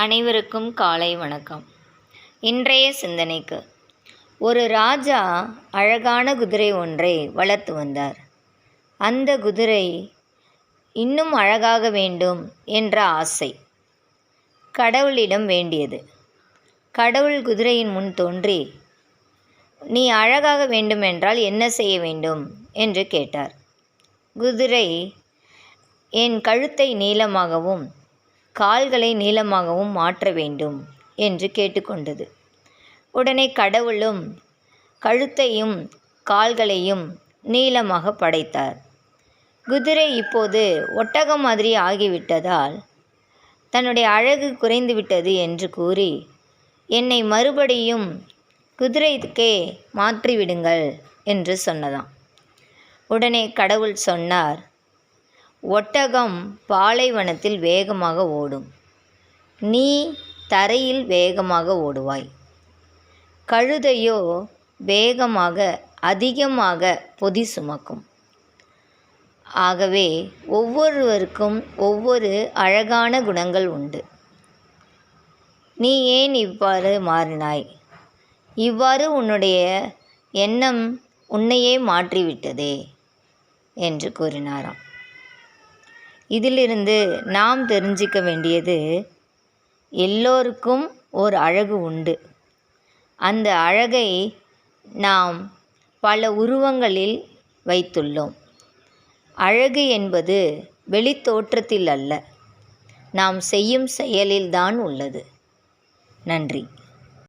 அனைவருக்கும் காலை வணக்கம். இன்றைய சிந்தனைக்கு, ஒரு ராஜா அழகான குதிரை ஒன்றை வளர்த்து வந்தார். அந்த குதிரை இன்னும் அழகாக வேண்டும் என்ற ஆசை கடவுளிடம் வேண்டியது. கடவுள் குதிரையின் முன் தோன்றி, நீ அழகாக வேண்டுமென்றால் என்ன செய்ய வேண்டும் என்று கேட்டார். குதிரை, என் கழுத்தை நீளமாகவும் கால்களை நீளமாகவும் மாற்ற வேண்டும் என்று கேட்டுக்கொண்டது. உடனே கடவுளும் கழுத்தையும் கால்களையும் நீளமாக படைத்தார். குதிரை இப்போது ஒட்டகம் மாதிரி ஆகிவிட்டதால் தன்னுடைய அழகு குறைந்துவிட்டது என்று கூறி, என்னை மறுபடியும் குதிரைக்கே மாற்றிவிடுங்கள் என்று சொன்னதாம். உடனே கடவுள் சொன்னார், ஒட்டகம் பாலைவனத்தில் வேகமாக ஓடும், நீ தரையில் வேகமாக ஓடுவாய். கழுதையோ வேகமாக அதிகமாக பொதி சுமக்கும். ஆகவே ஒவ்வொருவருக்கும் ஒவ்வொரு அழகான குணங்கள் உண்டு. நீ ஏன் இவ்வாறு மாறினாய்? இவ்வாறு உன்னுடைய எண்ணம் உன்னையே மாற்றிவிட்டதே என்று கூறினாராம். இதிலிருந்து நாம் தெரிஞ்சிக்க வேண்டியது, எல்லோருக்கும் ஓர் அழகு உண்டு. அந்த அழகை நாம் பல உருவங்களில் வைத்துள்ளோம். அழகு என்பது வெளித்தோற்றத்தில் அல்ல, நாம் செய்யும் செயலில்தான் உள்ளது. நன்றி.